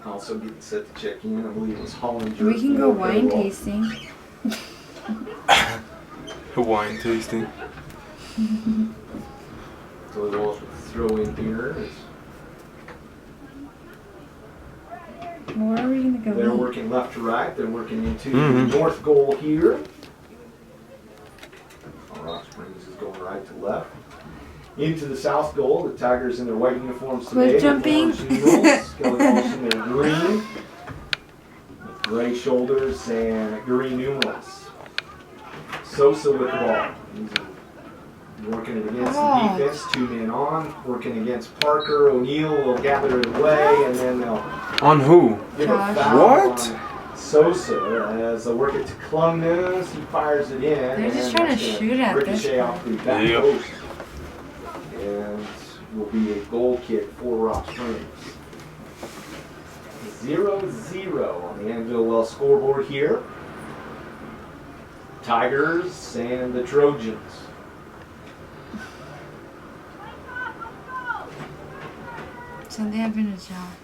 Speaker 3: Also getting set to check in, I believe it was Hollinger.
Speaker 1: We can go wine tasting.
Speaker 2: Wine tasting.
Speaker 3: Billy Walsh will throw in here.
Speaker 1: Where are we going to go?
Speaker 3: They're working left to right. They're working into the north goal here. Rock Springs is going right to left. Into the south goal. The Tigers in their white uniforms today.
Speaker 1: Quit jumping.
Speaker 3: Kelly Walsh in their green. With gray shoulders and green numerals. Sosa with the ball. He's working it against the defense. 2 men on. Working against Parker. O'Neill will gather it away, and then they'll
Speaker 2: On who?
Speaker 3: give a foul
Speaker 2: What?
Speaker 3: on Sosa as they work it to Clumness. He fires it in.
Speaker 1: They're just
Speaker 3: and
Speaker 1: trying to
Speaker 3: that's gonna
Speaker 1: shoot at this
Speaker 3: ricochet off the back
Speaker 2: Yep.
Speaker 3: post. And will be a goal kick for Rock Springs. 0-0 on the Anvil Well scoreboard here. Tigers and the Trojans.
Speaker 1: Something happened to Jeff.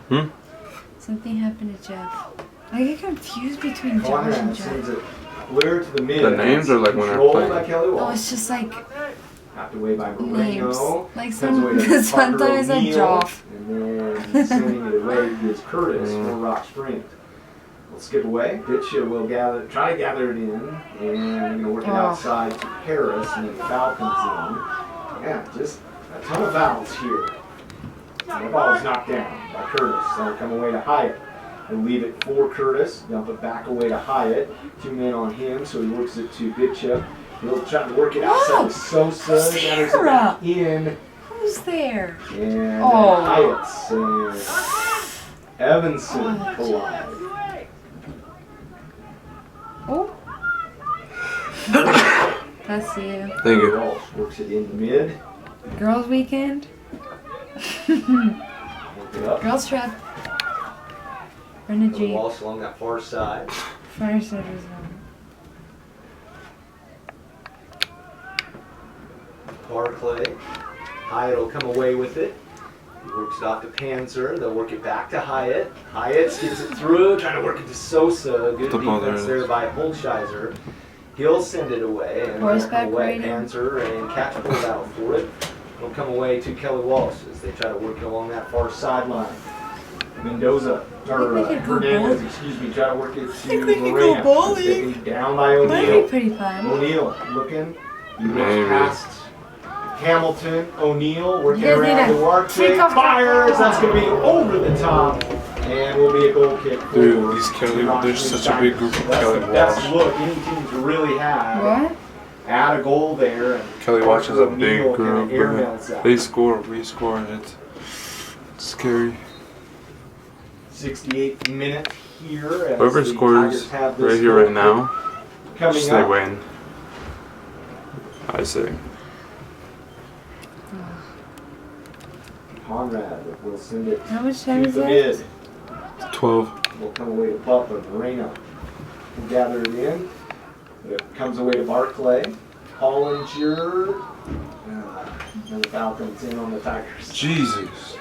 Speaker 2: Hmm?
Speaker 1: Something happened to Jeff. I get confused between Josh
Speaker 3: Conrad
Speaker 1: and
Speaker 3: sends
Speaker 1: Jeff.
Speaker 3: it clear to the mid.
Speaker 2: The names are like when they're
Speaker 3: Controlled
Speaker 2: playing?
Speaker 3: by Kelly
Speaker 1: Oh,
Speaker 3: Walsh.
Speaker 1: it's just like
Speaker 3: Tapped away by
Speaker 1: names.
Speaker 3: Moreno.
Speaker 1: Like
Speaker 3: Sends away to Parker
Speaker 1: sometimes I
Speaker 3: O'Neill,
Speaker 1: Joff.
Speaker 3: And then sending it away is Curtis for Rock Springs. We'll skip away. Bitcha will try to gather it in, and we're going to work it outside to Harris, and then Falcons in. Yeah, just a ton of fouls here. And the ball is knocked down by Curtis. That'll come away to Hyatt. We'll leave it for Curtis, dump it back away to Hyatt. 2 men on him, so he works it to Bitcha. He'll try to work it outside to Sosa. Gathers it back in.
Speaker 1: Who's there?
Speaker 3: And
Speaker 1: Oh.
Speaker 3: Hyatt's and Evanson collide.
Speaker 1: Oh. That's you.
Speaker 2: Thank you.
Speaker 3: Walsh works it in the mid.
Speaker 1: Girls' weekend.
Speaker 3: Work it up.
Speaker 1: Girls' trip. Run a
Speaker 3: Kelly
Speaker 1: Jeep.
Speaker 3: Walsh along that far side.
Speaker 1: Fire starters on.
Speaker 3: Barclay. Hyatt will come away with it. He works it off to Panzer. They'll work it back to Hyatt. Hyatt gets it through, trying to work it to Sosa. Good defense there by Holzscheiser. He'll send it away, and they'll come away. Panzer and catch pull out for it. They'll come away to Kelly Walsh as they try to work it along that far sideline. Mendoza, or Hernandez, excuse me, try to work it to Moreno. Down by O'Neal.
Speaker 1: That'd be pretty fun.
Speaker 3: O'Neal looking. He looks past Hamilton. O'Neal working
Speaker 1: You guys
Speaker 3: around
Speaker 1: need
Speaker 3: the
Speaker 1: to
Speaker 3: arc.
Speaker 1: take off
Speaker 3: Fires.
Speaker 1: that
Speaker 3: That's going to be over the top. And will be a goal kick.
Speaker 2: Dude, these Kelly, there's such a big group of Kelly Walsh.
Speaker 3: That's the best look any team's really had.
Speaker 1: What?
Speaker 3: Add a goal there. And
Speaker 2: Kelly Walsh is a big
Speaker 3: O'Neal
Speaker 2: group,
Speaker 3: kinda
Speaker 2: bro.
Speaker 3: airmails that.
Speaker 2: They score, we score, and it's scary.
Speaker 3: 68th minute here. As
Speaker 2: Whoever
Speaker 3: the
Speaker 2: scores
Speaker 3: Tigers have
Speaker 2: right
Speaker 3: this
Speaker 2: here,
Speaker 3: goal
Speaker 2: right now,
Speaker 3: kick coming
Speaker 2: they
Speaker 3: up.
Speaker 2: win. I say.
Speaker 3: Conrad will send it
Speaker 1: How much time
Speaker 3: to
Speaker 1: is
Speaker 3: the
Speaker 1: it?
Speaker 3: mid.
Speaker 2: 12.
Speaker 3: Will come away to Butler. Moreno will gather it in. It comes away to Barclay. Hollinger. And the Falcons in on the Tigers.
Speaker 2: Jesus.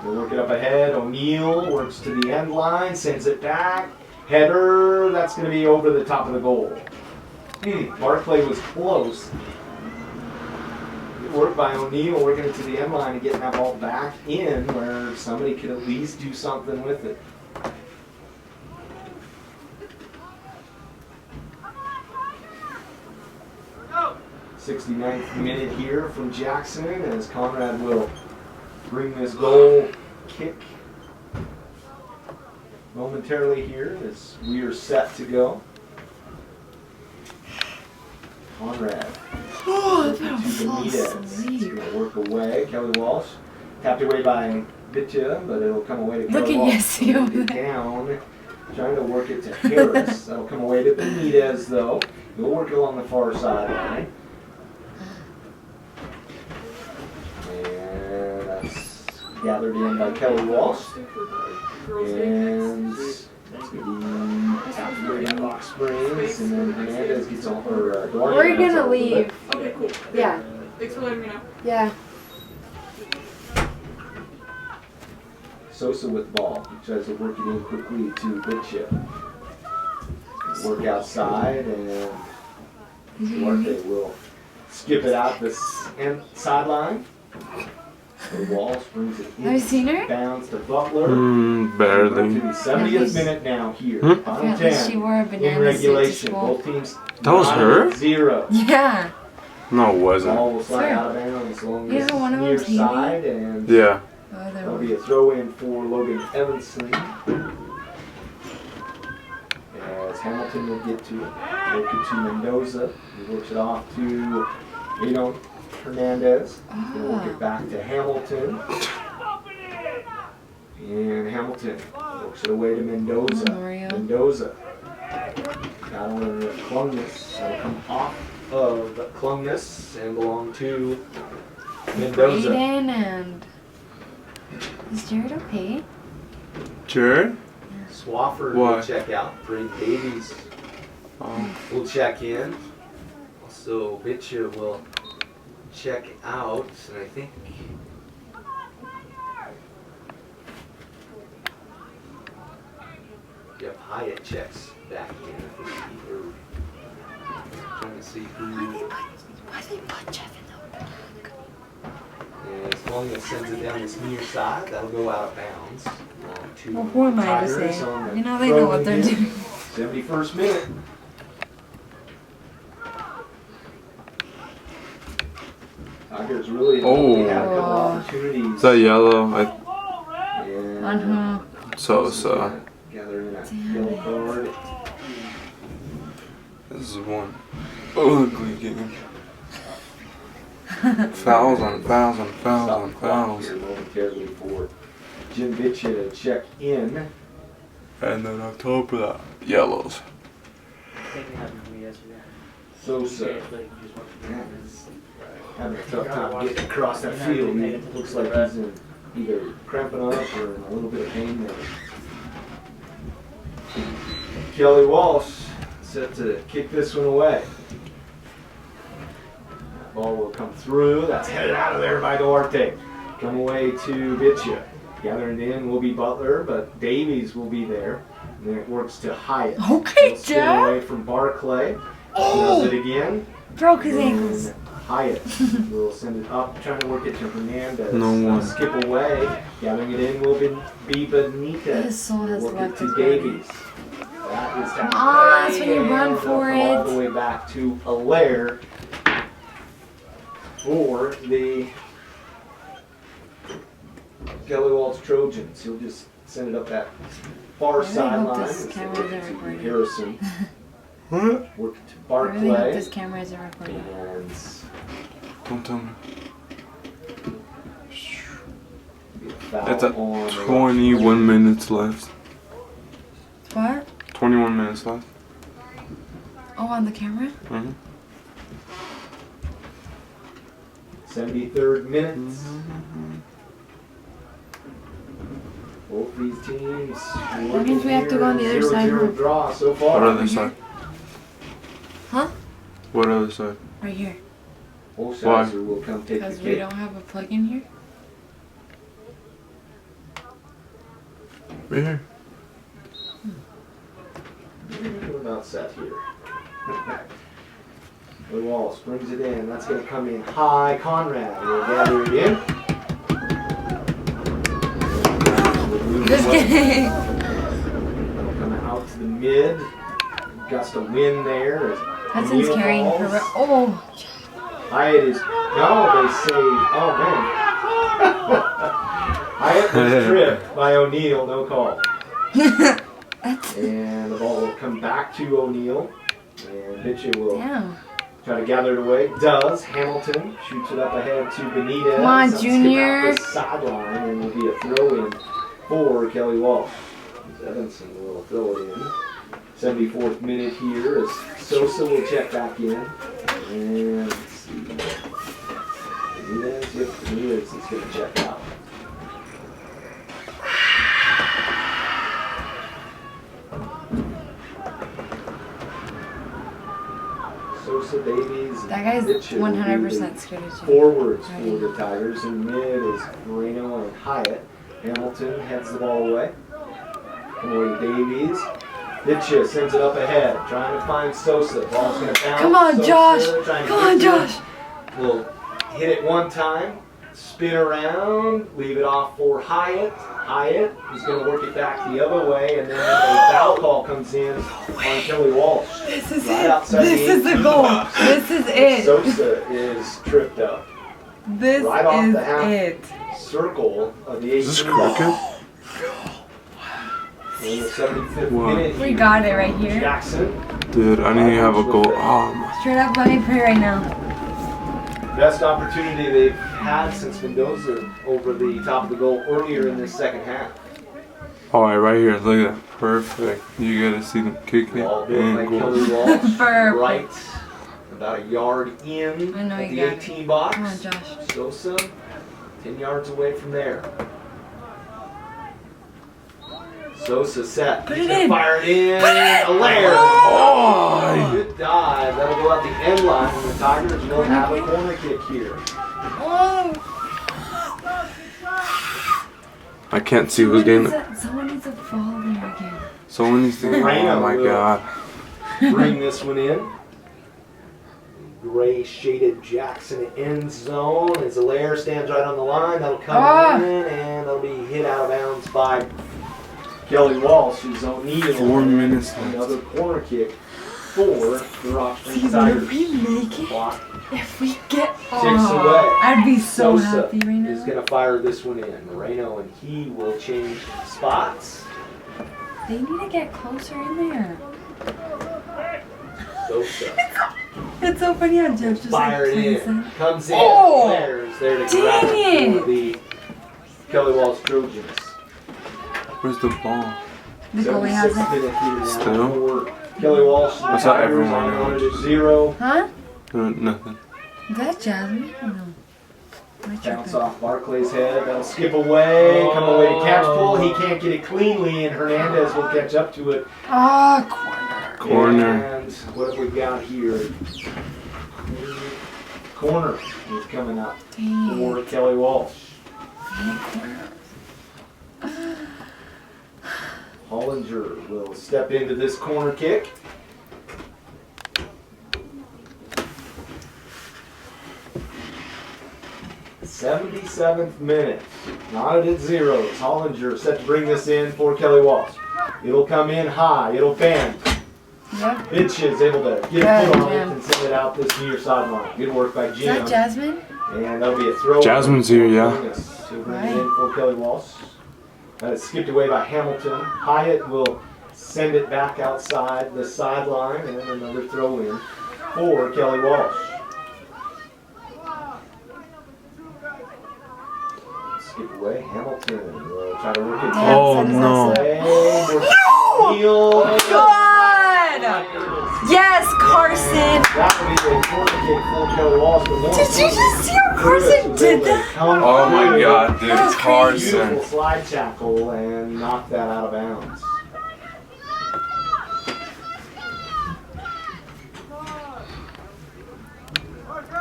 Speaker 3: They'll work it up ahead. O'Neal works to the end line, sends it back. Header, that's going to be over the top of the goal. Barclay was close. Good work by O'Neal working it to the end line and getting that ball back in where somebody could at least do something with it. Oh. 69th minute here from Jackson as Conrad will bring this goal kick momentarily here as we are set to go. Conrad.
Speaker 1: Oh,
Speaker 3: To
Speaker 1: I'm fall
Speaker 3: Benitez. It's
Speaker 1: asleep.
Speaker 3: going to work away. Kelly Walsh tapped away by Bitcha, but it'll come away to
Speaker 1: Look
Speaker 3: Kelly
Speaker 1: at
Speaker 3: Walsh.
Speaker 1: Yessie over
Speaker 3: Work it
Speaker 1: there.
Speaker 3: down, trying to work it to Harris. That'll come away to Benitez though. He'll work it along the far sideline. And that's gathered in by Kelly Walsh. And that's going to be tapped away by Rock Springs. And then Hernandez gets on, or Duarte
Speaker 1: We're
Speaker 3: gets
Speaker 1: gonna
Speaker 3: on
Speaker 1: leave.
Speaker 4: Okay, cool.
Speaker 1: Yeah.
Speaker 4: Thanks for letting me know.
Speaker 1: Yeah.
Speaker 3: Sosa with ball. He tries to work it in quickly to Bitchip. Work outside and Duarte will skip it out the sideline. The Walsh brings it in.
Speaker 1: Have you seen her?
Speaker 3: Bounds to Butler.
Speaker 2: Barely.
Speaker 3: To the 70th minute now here.
Speaker 2: Hmm?
Speaker 3: Final
Speaker 1: Apparently
Speaker 3: 10
Speaker 1: she wore a
Speaker 3: in
Speaker 1: banana suit to
Speaker 3: regulation.
Speaker 1: school.
Speaker 3: Both teams.
Speaker 2: That was her?
Speaker 3: 0.
Speaker 1: Yeah.
Speaker 2: No, it wasn't.
Speaker 3: Ball will slide
Speaker 1: Sure.
Speaker 3: out of bounds along
Speaker 1: Yeah,
Speaker 3: this
Speaker 1: one of
Speaker 3: near
Speaker 1: them's TV.
Speaker 3: side and
Speaker 2: Yeah.
Speaker 1: Oh, there
Speaker 3: that'll
Speaker 1: was.
Speaker 3: be a throw in for Logan Evanson. As Hamilton will get to it. Work it to Mendoza. He works it off to Hernandez. He's going to work it back to Hamilton. And Hamilton works it away to Mendoza.
Speaker 1: Oh, Mario.
Speaker 3: Mendoza. Battling with Clungness. That'll come off of Clungness and belong to Mendoza.
Speaker 1: Brayden and... Is Jared okay?
Speaker 2: Jared?
Speaker 3: Swafford
Speaker 2: Why?
Speaker 3: will check out. Brady Davies
Speaker 2: Oh.
Speaker 3: will check in. Also, Bitcha will check out. And I think Jeff Hyatt checks back in. I think either trying to see who.
Speaker 1: Why they put Jeff in the back?
Speaker 3: And as long as it sends it down this near side, that'll go out of bounds.
Speaker 1: Well, who am I to
Speaker 3: Tigers
Speaker 1: say?
Speaker 3: on the
Speaker 1: You know they know what
Speaker 3: throw
Speaker 1: they're
Speaker 3: in.
Speaker 1: doing.
Speaker 3: 71st minute. Tigers really only had a couple opportunities.
Speaker 2: Is that yellow?
Speaker 3: And
Speaker 1: On who?
Speaker 2: Sosa.
Speaker 3: gather in that yellow card.
Speaker 2: This is one ugly game. Fouls on fouls on fouls on fouls.
Speaker 3: Here momentarily for Jim Bitcha to check in.
Speaker 2: And then on top of that, yellows.
Speaker 3: Sosa having a tough time getting across that field. He looks like he's in either cramping up or in a little bit of pain there. Kelly Walsh set to kick this one away. Ball will come through. That's headed out of there by Duarte. Come away to Bitcha. Gathering in will be Butler, but Davies will be there. And then it works to Hyatt.
Speaker 1: Okay,
Speaker 3: He'll spin away from Barclay. Does it again.
Speaker 1: Broke his ankles.
Speaker 3: And Hyatt will send it up, trying to work it to Hernandez.
Speaker 2: No one.
Speaker 3: Skip away. Gathering it in will be Benitez.
Speaker 1: His soul has
Speaker 3: Work
Speaker 1: left
Speaker 3: it
Speaker 1: his
Speaker 3: to
Speaker 1: body.
Speaker 3: Davies. That is down.
Speaker 1: That's when you run
Speaker 3: And
Speaker 1: for
Speaker 3: they'll come all
Speaker 1: it.
Speaker 3: the way back to Allaire for the Kelly Walsh Trojans. He'll just send it up that far
Speaker 1: I really hope
Speaker 3: sideline.
Speaker 1: this camera isn't recording.
Speaker 3: Harrison. Work it to
Speaker 1: I really hope
Speaker 3: Barclay.
Speaker 1: this camera isn't recording.
Speaker 3: And
Speaker 2: Don't tell me.
Speaker 3: be a foul
Speaker 2: That's at
Speaker 3: on the
Speaker 2: 21 minutes left.
Speaker 1: What?
Speaker 2: 21 minutes left.
Speaker 1: Oh, on the camera?
Speaker 2: Mm-hmm.
Speaker 3: 73rd minutes. Both these teams.
Speaker 1: That means we have to go on the other side,
Speaker 3: 0-0
Speaker 1: huh?
Speaker 3: draw so
Speaker 2: What
Speaker 3: far.
Speaker 2: other side?
Speaker 1: Huh?
Speaker 2: What other side?
Speaker 1: Right here.
Speaker 3: Holshouser will come take the
Speaker 1: Because we
Speaker 3: kick.
Speaker 1: don't have a plug in here.
Speaker 2: Right here.
Speaker 3: What about set here? The Walsh brings it in. That's going to come in high. Conrad will gather it in.
Speaker 1: Just kidding.
Speaker 3: That'll come out to the mid. Gust of wind there. as
Speaker 1: Hudson's
Speaker 3: O'Neal
Speaker 1: carrying
Speaker 3: falls.
Speaker 1: her. Oh.
Speaker 3: Hyatt is. No, they say. Oh, man. Hyatt was tripped by O'Neal. No call. And the ball will come back to O'Neal. And Mitchell will
Speaker 1: Damn.
Speaker 3: try to gather it away. Does. Hamilton shoots it up ahead to Benitez.
Speaker 1: Come on,
Speaker 3: Skip
Speaker 1: Junior.
Speaker 3: out the sideline and will be a throw in for Kelly Walsh. Evanson will throw it in. 74th minute here as Sosa will check back in. And let's see. Benitez, yep, Benitez is going to check out. Sosa, Davies,
Speaker 1: That guy's
Speaker 3: Mitchell
Speaker 1: 100% scared of you.
Speaker 3: forwards for the Tigers. In mid is Moreno and Hyatt. Hamilton heads the ball away. Away Davies. Ditcha sends it up ahead, trying to find Sosa. Ball's going to bounce.
Speaker 1: Come on,
Speaker 3: Sosa
Speaker 1: Josh.
Speaker 3: trying to
Speaker 1: Come on,
Speaker 3: get to it.
Speaker 1: Josh.
Speaker 3: Will hit it one time, spin around, leave it off for Hyatt. Hyatt is going to work it back the other way, and then a foul call comes in on Kelly Walsh.
Speaker 1: This is
Speaker 3: Right
Speaker 1: it.
Speaker 3: outside
Speaker 1: This
Speaker 3: the
Speaker 1: is the
Speaker 3: 18
Speaker 1: goal.
Speaker 3: box.
Speaker 1: This is it.
Speaker 3: Sosa is tripped up.
Speaker 1: This
Speaker 3: Right off
Speaker 1: is
Speaker 3: the half.
Speaker 1: it.
Speaker 3: Circle of the 18
Speaker 2: Is this cricket?
Speaker 3: In the 75th
Speaker 2: Wow.
Speaker 3: minute
Speaker 1: We
Speaker 3: here,
Speaker 1: got it right here.
Speaker 3: Jackson,
Speaker 2: Dude, I need to have a goal. Oh, my.
Speaker 1: Straight up, let me pray right now.
Speaker 3: best opportunity they've had since Mendoza over the top of the goal earlier in this second half.
Speaker 2: Alright, right here. Look at that. Perfect. You gotta see them kick it
Speaker 3: Ball built by
Speaker 2: and goal.
Speaker 3: Kelly Walsh,
Speaker 1: Perfect.
Speaker 3: right about a yard in
Speaker 1: I know
Speaker 3: at
Speaker 1: you
Speaker 3: the
Speaker 1: got it.
Speaker 3: 18 box.
Speaker 1: Come on, Josh.
Speaker 3: Sosa, 10 yards away from there. Sosa set.
Speaker 1: Put
Speaker 3: He's
Speaker 1: it
Speaker 3: gonna
Speaker 1: in.
Speaker 3: fire it in. Allaire.
Speaker 2: Oh!
Speaker 3: Good dive. That'll go out the end line, and the Tigers will have a corner kick here.
Speaker 1: Oh.
Speaker 2: I can't see who's getting it.
Speaker 1: Someone needs to fall there again.
Speaker 2: Someone needs to. Oh my god.
Speaker 3: Bring this one in. Gray shaded Jackson end zone as Allaire stands right on the line. That'll come in and that'll be hit out of bounds by Kelly Walsh. Who's O'Neal.
Speaker 2: 4 minutes left.
Speaker 3: Another corner kick for the Rock
Speaker 1: See,
Speaker 3: Springs
Speaker 1: what
Speaker 3: Tigers.
Speaker 1: if we make it?
Speaker 3: Block.
Speaker 1: If we get
Speaker 3: away.
Speaker 1: I'd be so
Speaker 3: Sosa
Speaker 1: happy right now.
Speaker 3: is going to fire this one in. Moreno and he will change spots.
Speaker 1: They need to get closer in there.
Speaker 3: Sosa.
Speaker 1: It's so funny how Jeff just
Speaker 3: Fire
Speaker 1: like plays
Speaker 3: in.
Speaker 1: it.
Speaker 3: Comes in.
Speaker 1: Oh!
Speaker 3: There's there to
Speaker 1: Dang
Speaker 3: grab it
Speaker 1: it!
Speaker 3: for the Kelly Walsh Trojans.
Speaker 2: Where's the ball?
Speaker 1: The goalie has
Speaker 3: 76th
Speaker 1: it.
Speaker 3: minute here now
Speaker 2: Still?
Speaker 3: for Kelly Walsh. and the
Speaker 2: What's up,
Speaker 3: Tigers
Speaker 2: everyone?
Speaker 3: on 1-0.
Speaker 1: Huh?
Speaker 2: Nothing.
Speaker 1: Is that Jasmine? I don't know.
Speaker 3: Bounce off Barclay's head. That'll skip away. Come away to catch pull. He can't get it cleanly, and Hernandez will catch up to it.
Speaker 2: Corner.
Speaker 3: And what have we got here? Corner is coming up for Kelly Walsh. Hollinger will step into this corner kick. 77th minute. Knotted at zeros. Hollinger set to bring this in for Kelly Walsh. It'll come in high. It'll bend.
Speaker 1: Yep.
Speaker 3: Bitch is able to get a foot on it and send it out this near sideline. Good work by Jim.
Speaker 1: Is that Jasmine?
Speaker 3: And that'll be a throw.
Speaker 2: Jasmine's here, yeah.
Speaker 3: He'll bring it in for Kelly Walsh. That is skipped away by Hamilton. Hyatt will send it back outside the sideline, and another throw in for Kelly Walsh. Skip away. Hamilton will try to work it.
Speaker 2: Oh, no.
Speaker 1: Yes, Carson!
Speaker 3: That would be a corner kick for Kelly Walsh.
Speaker 1: Did you just see how Carson did that?
Speaker 2: Oh my God, dude, Carson.
Speaker 3: Beautiful slide tackle and knock that out of bounds.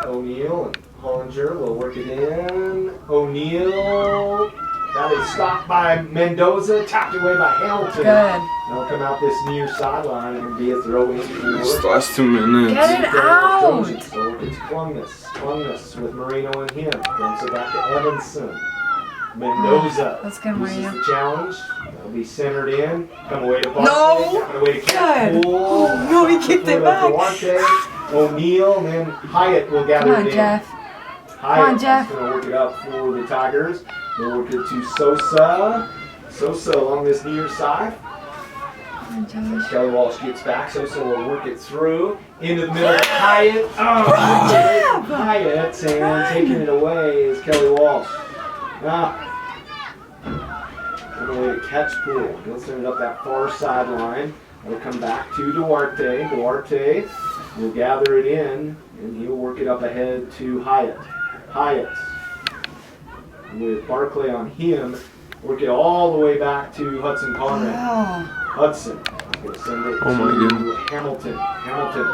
Speaker 3: O'Neal and Hollinger will work it in. O'Neal. That is stopped by Mendoza, tapped away by Hamilton.
Speaker 1: Good.
Speaker 3: That'll come out this near sideline and be a throw in
Speaker 2: Just
Speaker 3: for
Speaker 2: last 2 minutes.
Speaker 1: Get it out!
Speaker 3: So it's Clungness with Marino and him. Brings it back to Evanson. Mendoza.
Speaker 1: That's good,
Speaker 3: This is
Speaker 1: Marino.
Speaker 3: the challenge. That'll be centered in. Come away to Barkley.
Speaker 1: No!
Speaker 3: Come away to Cat.
Speaker 1: Good. Oh, no, he kicked it back.
Speaker 3: O'Neal, and then Hyatt will gather
Speaker 1: Come on,
Speaker 3: it in.
Speaker 1: Jeff.
Speaker 3: Hyatt
Speaker 1: on, Jeff.
Speaker 3: is going to work it up for the Tigers. They'll work it to Sosa. Sosa along this near side. Kelly Walsh gets back. Sosa will work it through. Into the middle of Hyatt. Oh, Hyatt, and taking it away is Kelly Walsh. On the way to catch pool. He'll send it up that far sideline. It'll come back to Duarte. Duarte will gather it in, and he'll work it up ahead to Hyatt. Hyatt, with Barclay on him, work it all the way back to Hudson Conrad.
Speaker 1: Wow.
Speaker 3: Hudson will send it
Speaker 2: Oh my
Speaker 3: to
Speaker 2: goodness.
Speaker 3: Hamilton. Hamilton,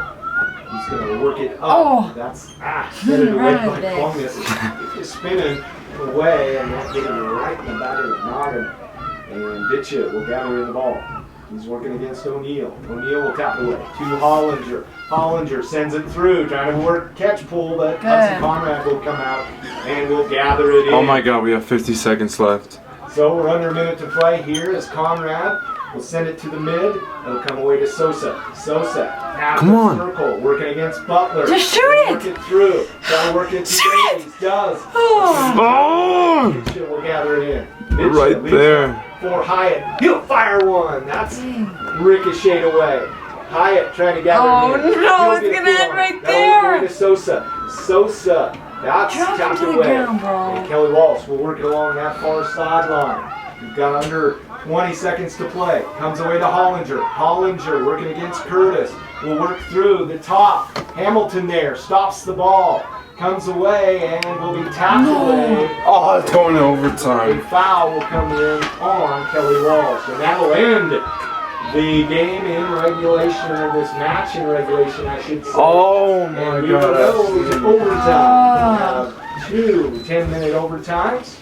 Speaker 3: he's going to work it up.
Speaker 1: Oh.
Speaker 3: That's headed away
Speaker 1: Right
Speaker 3: by
Speaker 1: there.
Speaker 3: Clungness. It's spinning away, and that getting right in the back of the noggin. And Bitcha will gather in the ball. He's working against O'Neal. O'Neal will tap it away to Hollinger. Hollinger sends it through, trying to work catch pull, but Hudson Conrad will come out and will gather it in.
Speaker 2: Oh my God, we have 50 seconds left.
Speaker 3: So we're under a minute to play here as Conrad will send it to the mid. It'll come away to Sosa. Sosa out
Speaker 2: Come
Speaker 3: the
Speaker 2: on.
Speaker 3: circle, working against Butler.
Speaker 1: Just shoot
Speaker 3: Work it through. Try to work it to Davies. Does.
Speaker 2: Oh!
Speaker 3: Bitcha will gather it in. Bitcha
Speaker 2: Right
Speaker 3: leads
Speaker 2: there.
Speaker 3: for Hyatt. He'll fire one. That's ricocheted away. Hyatt trying to gather
Speaker 1: Oh,
Speaker 3: it in.
Speaker 1: no,
Speaker 3: He'll
Speaker 1: it's
Speaker 3: get
Speaker 1: gonna
Speaker 3: it
Speaker 1: end
Speaker 3: on.
Speaker 1: right
Speaker 3: That'll
Speaker 1: there.
Speaker 3: go to Sosa. Sosa. That's
Speaker 1: Drop him
Speaker 3: tapped
Speaker 1: to the
Speaker 3: away.
Speaker 1: ground, bro.
Speaker 3: And Kelly Walsh will work it along that far sideline. We've got under 20 seconds to play. Comes away to Hollinger. Hollinger working against Curtis. Will work through the top. Hamilton there. Stops the ball. Comes away and will be tapped away.
Speaker 2: Oh, it's going to
Speaker 3: A
Speaker 2: overtime.
Speaker 3: foul will come in on Kelly Walsh. And that'll end the game in regulation, or this match in regulation, I should say.
Speaker 2: Oh my
Speaker 3: And we will
Speaker 2: God.
Speaker 3: go to overtime. We have two 10-minute overtimes.